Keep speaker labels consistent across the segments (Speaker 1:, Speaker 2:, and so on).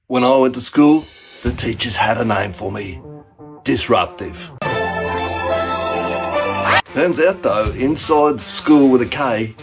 Speaker 1: When I went to school, the teachers had a name for me. Disruptive. Turns out though, inside school with a K,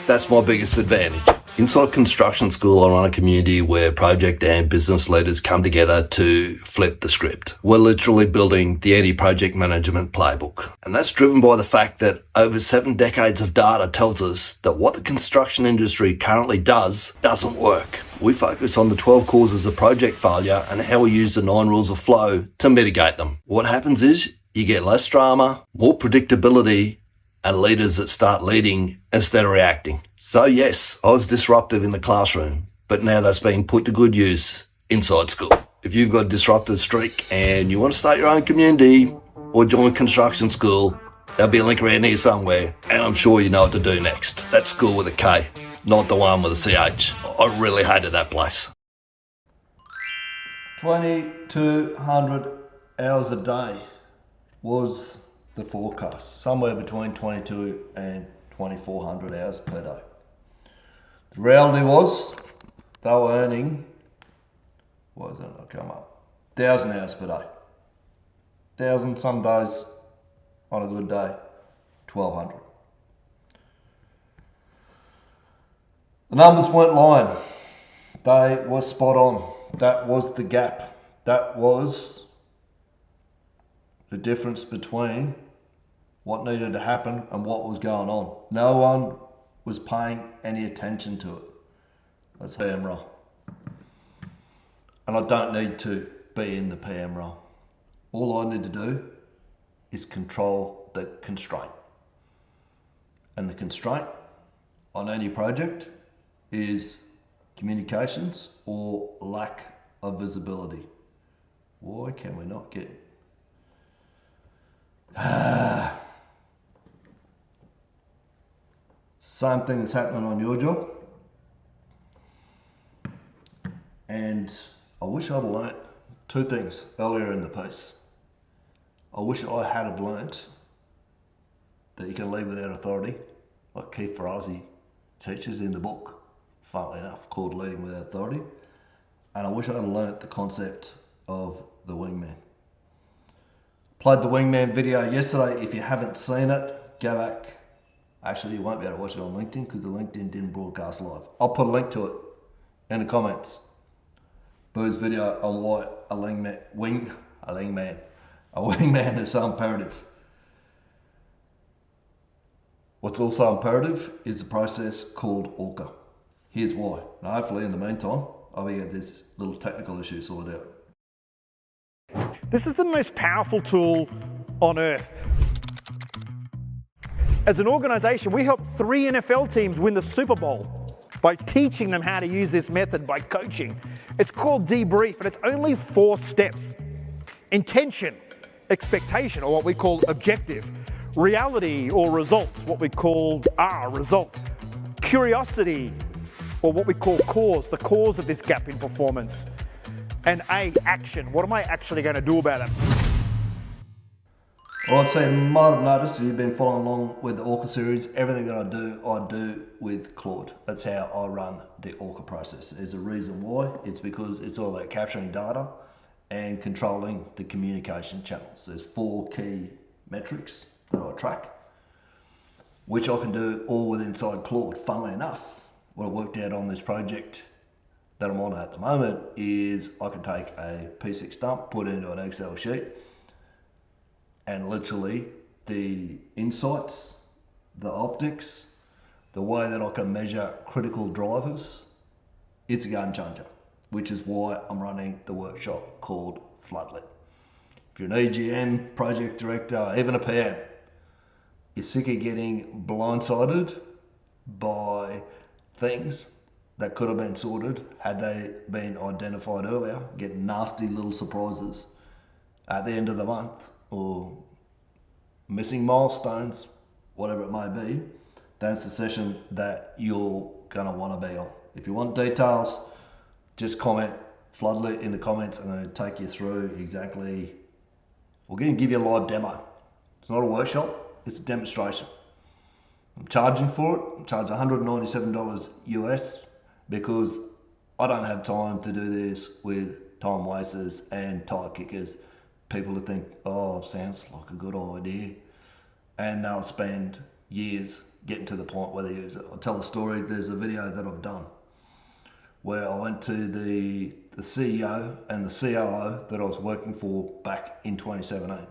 Speaker 1: that's my biggest advantage. Inside construction school, I run a community where project and business leaders come together to flip the script. We're literally building the anti-project management playbook. And that's driven by the fact that over 7 decades of data tells us that what the construction industry currently does doesn't work. We focus on the 12 causes of project failure and how we use the 9 rules of flow to mitigate them. What happens is you get less drama, more predictability, and leaders that start leading instead of reacting. So yes, I was disruptive in the classroom, but now that's being put to good use inside school. If you've got a disruptive streak and you want to start your own community or join construction school, there'll be a link around here somewhere, and I'm sure you know what to do next. That's school with a K, not the one with a CH. I really hated that place. 2,200 hours a day was the forecast, somewhere between 22 and 2,400 hours per day. The reality was they were earning, what is it, I'll come up, 1,000 hours per day. 1,000 some days, on a good day, 1,200. The numbers weren't lying. They were spot on. That was the gap. That was the difference between what needed to happen and what was going on. No one was paying any attention to it. That's PM role. And I don't need to be in the PM role. All I need to do is control the constraint. And the constraint on any project is communications or lack of visibility. Why can we not get same thing that's happening on your job. And I wish I'd learnt 2 things earlier in the piece. I wish I had have learnt that you can lead without authority, like Keith Ferrazzi teaches in the book, funnily enough, called Leading Without Authority. And I wish I had learnt the concept of the wingman. Played the wingman video yesterday. If you haven't seen it, go back. Actually, you won't be able to watch it on LinkedIn because the LinkedIn didn't broadcast live. I'll put a link to it in the comments. Boo's video on why a wingman is so imperative. What's also imperative is the process called ORCA. Here's why. Now, hopefully, in the meantime, I'll get this little technical issue sorted out.
Speaker 2: This is the most powerful tool on earth. As an organization, we helped 3 NFL teams win the Super Bowl by teaching them how to use this method by coaching. It's called debrief, and it's only 4 steps. Intention, expectation, or what we call objective. Reality or results, what we call R, result. Curiosity, or what we call cause, the cause of this gap in performance. And A, action, what am I actually going to do about it?
Speaker 1: Alright, so you might have noticed if you've been following along with the ORCA series, everything that I do with Claude. That's how I run the ORCA process. There's a reason why. It's because it's all about capturing data and controlling the communication channels. There's 4 key metrics that I track, which I can do all with inside Claude. Funnily enough, what I worked out on this project that I'm on at the moment is I can take a P6 dump, put it into an Excel sheet, and literally the insights, the optics, the way that I can measure critical drivers, it's a game changer, which is why I'm running the workshop called Floodlit. If you're an EGM, project director, even a PM, you're sick of getting blindsided by things that could have been sorted had they been identified earlier, get nasty little surprises at the end of the month, or missing milestones, whatever it may be, that's the session that you're going to want to be on. If you want details, just comment Floodlit in the comments. I'm going to take you through exactly, we're going to give you a live demo. It's not a workshop, it's a demonstration. I'm charging for it. I'm charging $197 US because I don't have time to do this with time wasters and tire kickers. People who think, oh, sounds like a good idea. And they'll spend years getting to the point where they use it. I'll tell a story. There's a video that I've done where I went to the CEO and the COO that I was working for back in 2017.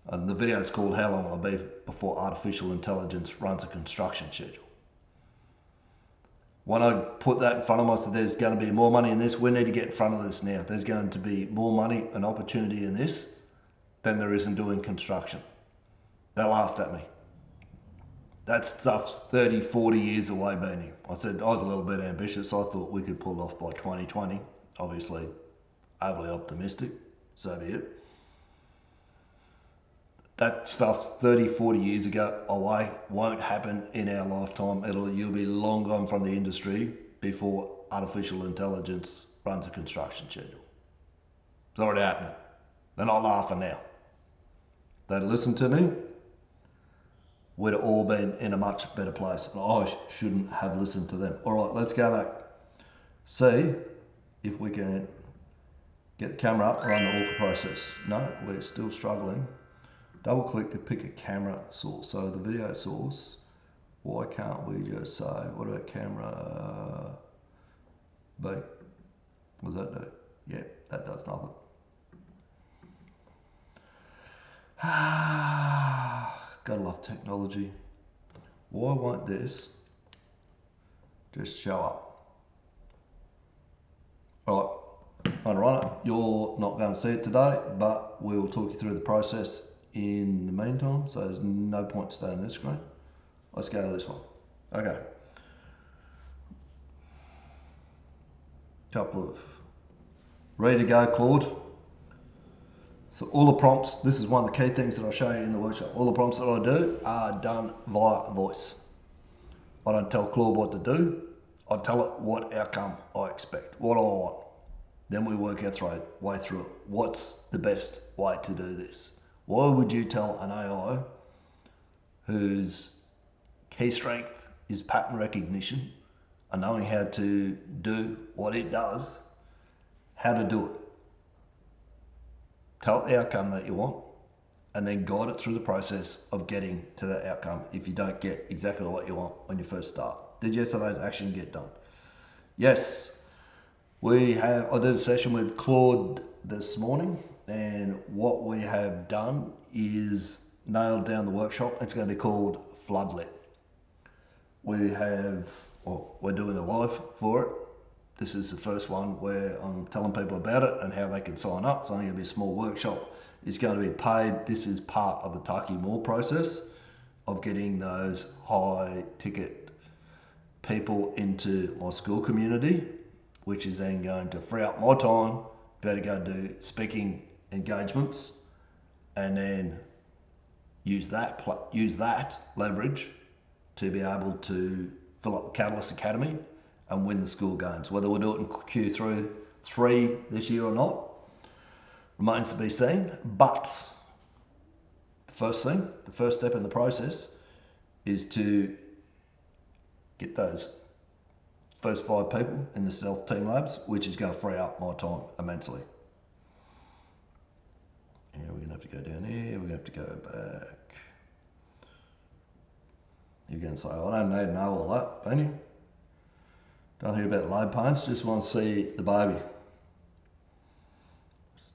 Speaker 1: And the video is called How Long Will I Be Before Artificial Intelligence Runs a Construction Schedule. When I put that in front of them, I said, there's going to be more money in this. We need to get in front of this now. There's going to be more money and opportunity in this than there is in doing construction. They laughed at me. That stuff's 30, 40 years away, Benny. I said, I was a little bit ambitious. I thought we could pull it off by 2020. Obviously, overly optimistic. So be it. That stuff's 30, 40 years ago away. Won't happen in our lifetime. You'll be long gone from the industry before artificial intelligence runs a construction schedule. It's already happening. They're not laughing now. They'd listen to me, we'd have all been in a much better place. And I shouldn't have listened to them. All right, let's go back. See if we can get the camera up, run the ORCA process. No, we're still struggling. Double click to pick a camera source. So the video source, why can't we just say, what about camera B? What does that do? Yeah, that does nothing. Gotta love technology. Why won't this just show up? All right, I'm gonna run it. You're not going to see it today, but we'll talk you through the process in the meantime, so there's no point staying on this screen. Let's go to this one. Okay. Couple of ready to go, Claude. So all the prompts, this is one of the key things that I'll show you in the workshop. All the prompts that I do are done via voice. I don't tell Claude what to do. I tell it what outcome I expect, what I want. Then we work our way through it. What's the best way to do this? Why would you tell an AI whose key strength is pattern recognition and knowing how to do what it does, how to do it? Tell it the outcome that you want and then guide it through the process of getting to that outcome if you don't get exactly what you want when you first start. Did yesterday's action get done? Yes. I did a session with Claude this morning, and what we have done is nailed down the workshop. It's going to be called Floodlit. We're doing a live for it. This is the first one where I'm telling people about it and how they can sign up. It's only going to be a small workshop. It's going to be paid. This is part of the Taki More process of getting those high ticket people into my school community, which is then going to free up my time, be able to go do speaking engagements, and then use that leverage to be able to fill up the Catalyst Academy and win the school games. Whether we'll do it in Q3 this year or not remains to be seen. But the first step in the process is to get those first 5 people in the Stealth Team Labs, which is going to free up my time immensely. Yeah, we're going to have to go down here, we're going to have to go back. You're going to say, I don't need to know all that, don't you? Don't hear about load paints, just want to see the baby.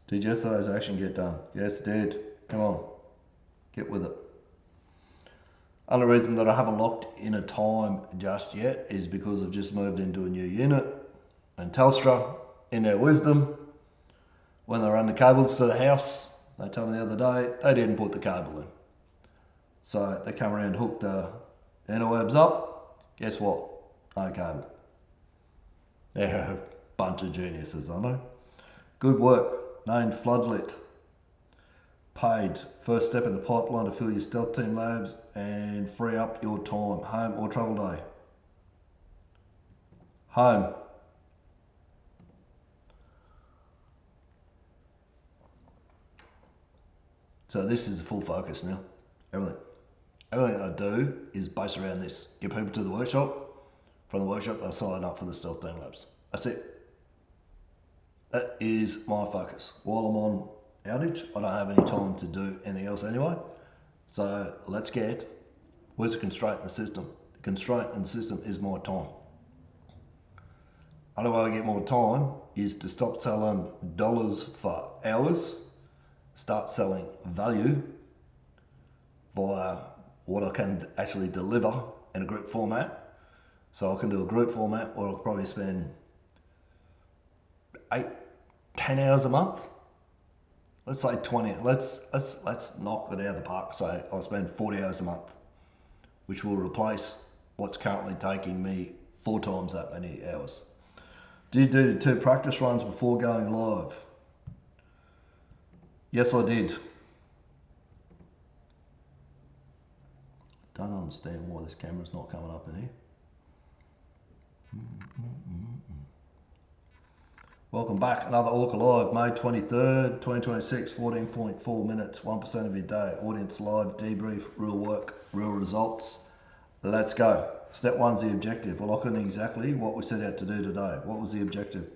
Speaker 1: Did yesterday's action get done? Yes, it did. Come on, get with it. Only reason that I haven't locked in a time just yet is because I've just moved into a new unit, and Telstra, in their wisdom, when they run the cables to the house, they told me the other day, they didn't put the cable in. So they come around, hook the interwebs up, guess what? No cable. They're a bunch of geniuses, aren't they? Good work, named Floodlit. Paid, first step in the pipeline to fill your Stealth Team Labs and free up your time, home or travel day. Home. So this is the full focus now, everything I do is based around this. Get people to the workshop, from the workshop, they'll sign up for the Stealth Team Labs. That's it. That is my focus. While I'm on outage, I don't have any time to do anything else anyway. So let's get, where's the constraint in the system? The constraint in the system is my time. Only way I get more time is to stop selling dollars for hours, start selling value via what I can actually deliver in a group format. So I can do a group format where I'll probably spend 8, 10 hours a month. Let's say 20. Let's knock it out of the park. Say I'll spend 40 hours a month, which will replace what's currently taking me 4 times that many hours. Did you do 2 practice runs before going live? Yes, I did. Don't understand why this camera's not coming up in here. Welcome back, another ORCA Live, May 23rd, 2026, 14.4 minutes, 1% of your day, audience live, debrief, real work, real results. Let's go. Step 1's the objective. We're looking at exactly what we set out to do today. What was the objective?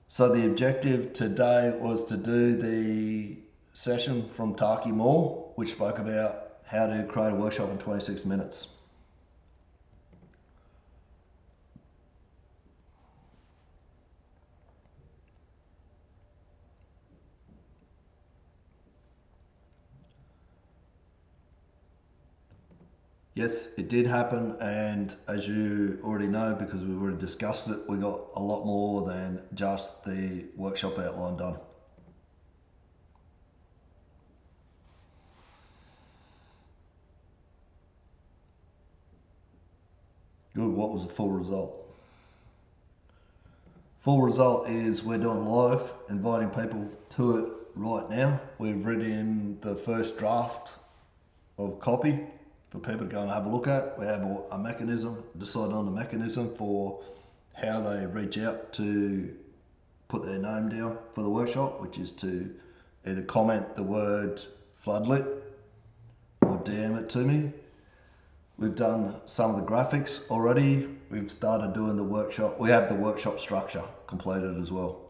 Speaker 1: So the objective today was to do the session from Taki Moore, which spoke about how to create a workshop in 26 minutes. Yes, it did happen, and as you already know, because we've already discussed it, we got a lot more than just the workshop outline done. Good, what was the full result? Full result is we're doing live, inviting people to it right now. We've written the first draft of copy for people to go and have a look at. We have a mechanism, decided on a mechanism for how they reach out to put their name down for the workshop, which is to either comment the word floodlit or DM it to me. We've done some of the graphics already. We've started doing the workshop. We have the workshop structure completed as well.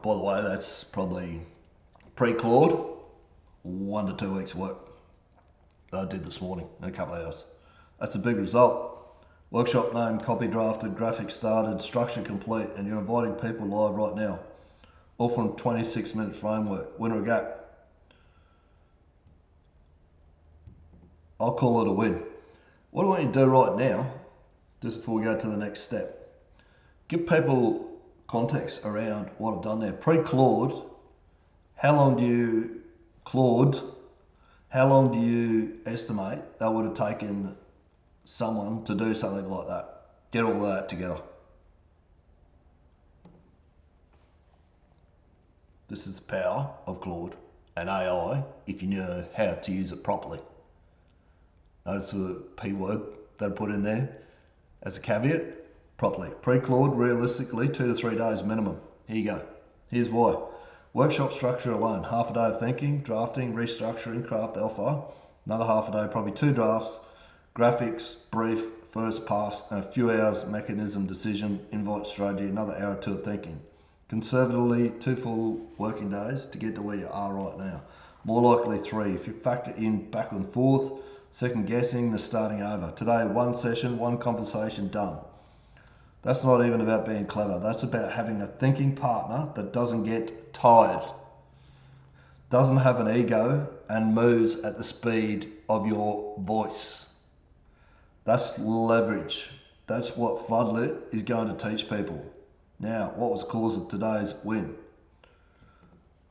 Speaker 1: By the way, that's probably pre-Claude, 1 to 2 weeks work that I did this morning in a couple of hours. That's a big result. Workshop name, copy drafted, graphics started, structure complete, and you're inviting people live right now. All from 26 minute framework, winner or gap. I'll call it a win. What I want you to do right now, just before we go to the next step, give people context around what I've done there. Pre-Claude, how long do you estimate that would have taken someone to do something like that? Get all that together. This is the power of Claude and AI if you know how to use it properly. Notice the P word that I put in there as a caveat, properly. Pre-Claude, realistically, 2 to 3 days minimum. Here you go. Here's why. Workshop structure alone, half a day of thinking, drafting, restructuring, craft alpha, another half a day, probably 2 drafts, graphics, brief, first pass, and a few hours mechanism, decision, invite strategy, another hour or 2 of thinking. Conservatively, 2 full working days to get to where you are right now. More likely 3. If you factor in back and forth, second guessing, the starting over. Today, 1 session, 1 conversation, done. That's not even about being clever. That's about having a thinking partner that doesn't get tired, doesn't have an ego, and moves at the speed of your voice. That's leverage. That's what Floodlit is going to teach people. Now, what was the cause of today's win?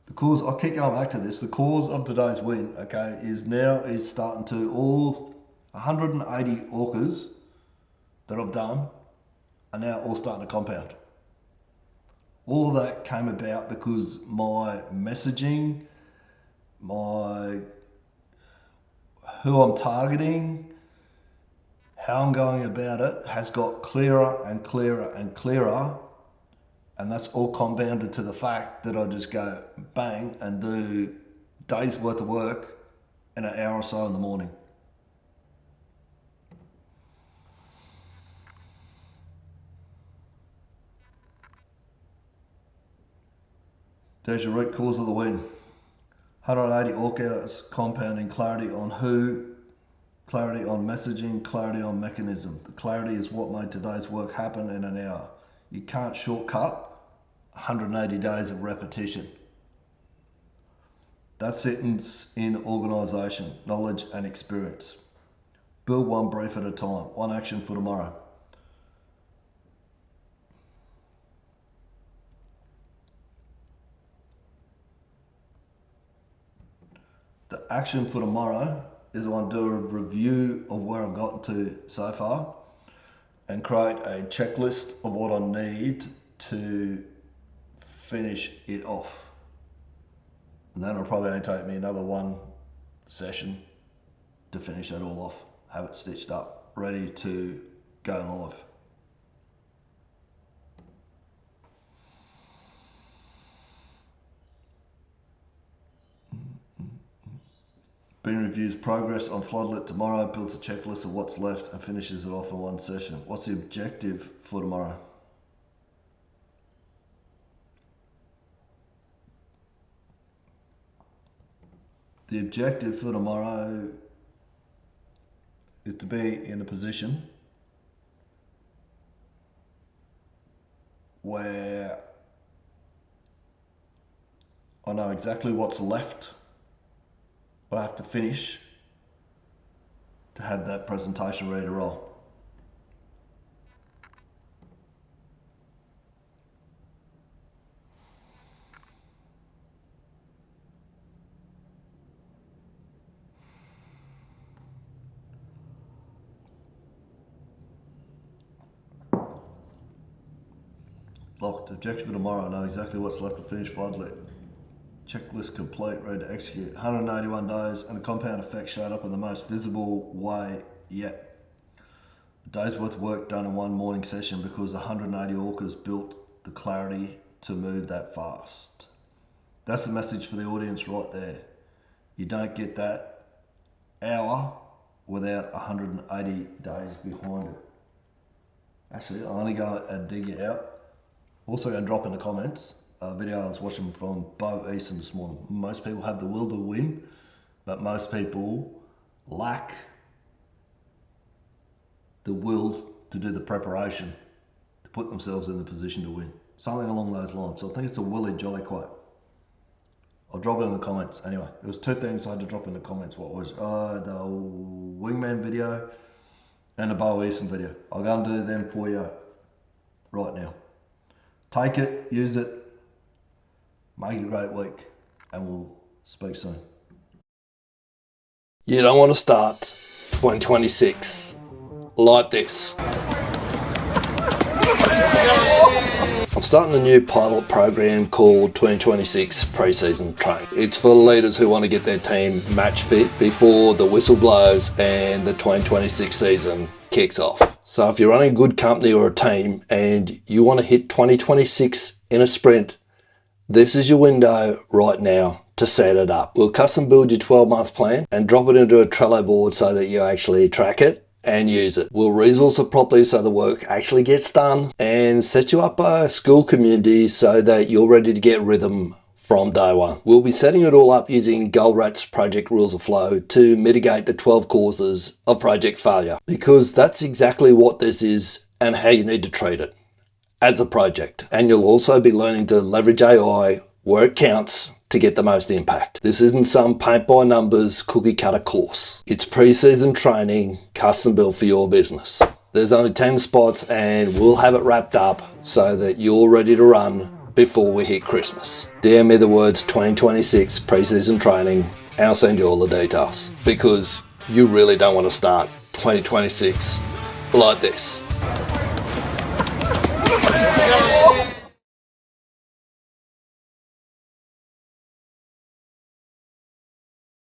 Speaker 1: The cause, I keep going back to this, the cause of today's win, okay, is starting to all 180 orcas that I've done are now all starting to compound. All of that came about because my messaging, who I'm targeting, how I'm going about it has got clearer and clearer and clearer And that's all compounded to the fact that I just go bang and do days worth of work in an hour or so in the morning. There's your root cause of the win. 180 ORCA hours compounding clarity on who, clarity on messaging, clarity on mechanism. The clarity is what made today's work happen in an hour. You can't shortcut 180 days of repetition. That sentence in organisation, knowledge and experience. Build one brief at a time, one action for tomorrow. The action for tomorrow is I want to do a review of where I've gotten to so far and create a checklist of what I need to finish it off. And then it'll probably only take me another one session to finish that all off, have it stitched up, ready to go live. Ben reviews progress on floodlit tomorrow, builds a checklist of what's left and finishes it off in one session. What's the objective for tomorrow? The objective for tomorrow is to be in a position where I know exactly what's left I have to finish to have that presentation ready to roll. Locked. Objective for tomorrow. I know exactly what's left to finish floodlit. Checklist complete, ready to execute. 181 days and the compound effect showed up in the most visible way yet. A day's worth of work done in one morning session because 180 orcas built the clarity to move that fast. That's the message for the audience right there. You don't get that hour without 180 days behind it. Actually, I'm gonna go and dig it out. Also gonna drop in the comments a video I was watching from Bo Easton this morning. Most people have the will to win, but most people lack the will to do the preparation to put themselves in the position to win. Something along those lines. So I think it's a Willie Jolly quote. I'll drop it in the comments. Anyway, there was two things I had to drop in the comments. What was the wingman video and the Bo Easton video. I'll go and do them for you right now. Take it, use it, make it a great week, and we'll speak soon.
Speaker 3: You don't want to start 2026 like this. I'm starting a new pilot program called 2026 Preseason Training. It's for leaders who want to get their team match fit before the whistle blows and the 2026 season kicks off. So if you're running a good company or a team and you want to hit 2026 in a sprint, this is your window right now to set it up. We'll custom build your 12-month plan and drop it into a Trello board so that you actually track it and use it. We'll resource it properly so the work actually gets done and set you up a school community so that you're ready to get rhythm from day one. We'll be setting it all up using Goldratt's project rules of flow to mitigate the 12 causes of project failure, because that's exactly what this is and how you need to treat it as a project. And you'll also be learning to leverage AI where it counts to get the most impact. This isn't some paint by numbers cookie cutter course. It's pre-season training custom built for your business. There's only 10 spots and we'll have it wrapped up so that you're ready to run before we hit Christmas. DM me the words 2026 pre-season training and I'll send you all the details, because you really don't want to start 2026 like this.